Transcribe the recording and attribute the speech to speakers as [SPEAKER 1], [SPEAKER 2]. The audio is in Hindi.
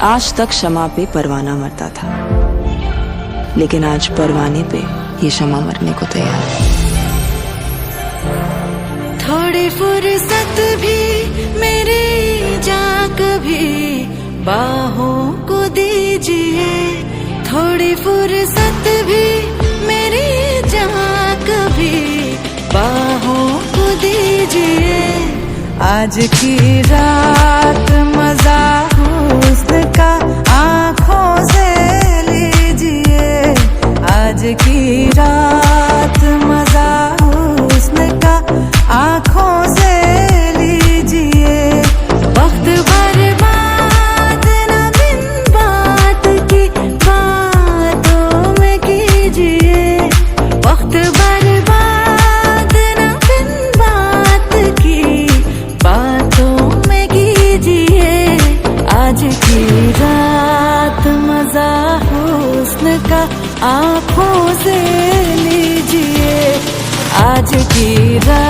[SPEAKER 1] आज तक शमा पे परवाना मरता था, लेकिन आज परवाने पे ये शमा मरने को तैयार है।
[SPEAKER 2] थोड़ी फुर्सत भी मेरी जा कभी बाहों को दीजिए, थोड़ी फुर्सत भी मेरी जा कभी बाहों को दीजिए। आज की रात मजा हुस्न का आँखों से लीजिए, आज की रात मजा हुस्न का आँखों से लीजिए। वक्त बर्बाद न बिन बात की बातों में कीजिए, वक्त बर्बाद न बिन बात की बातों में कीजिए। आज की रात मजा हुस्न का आँखों से लीजिए, आज की रात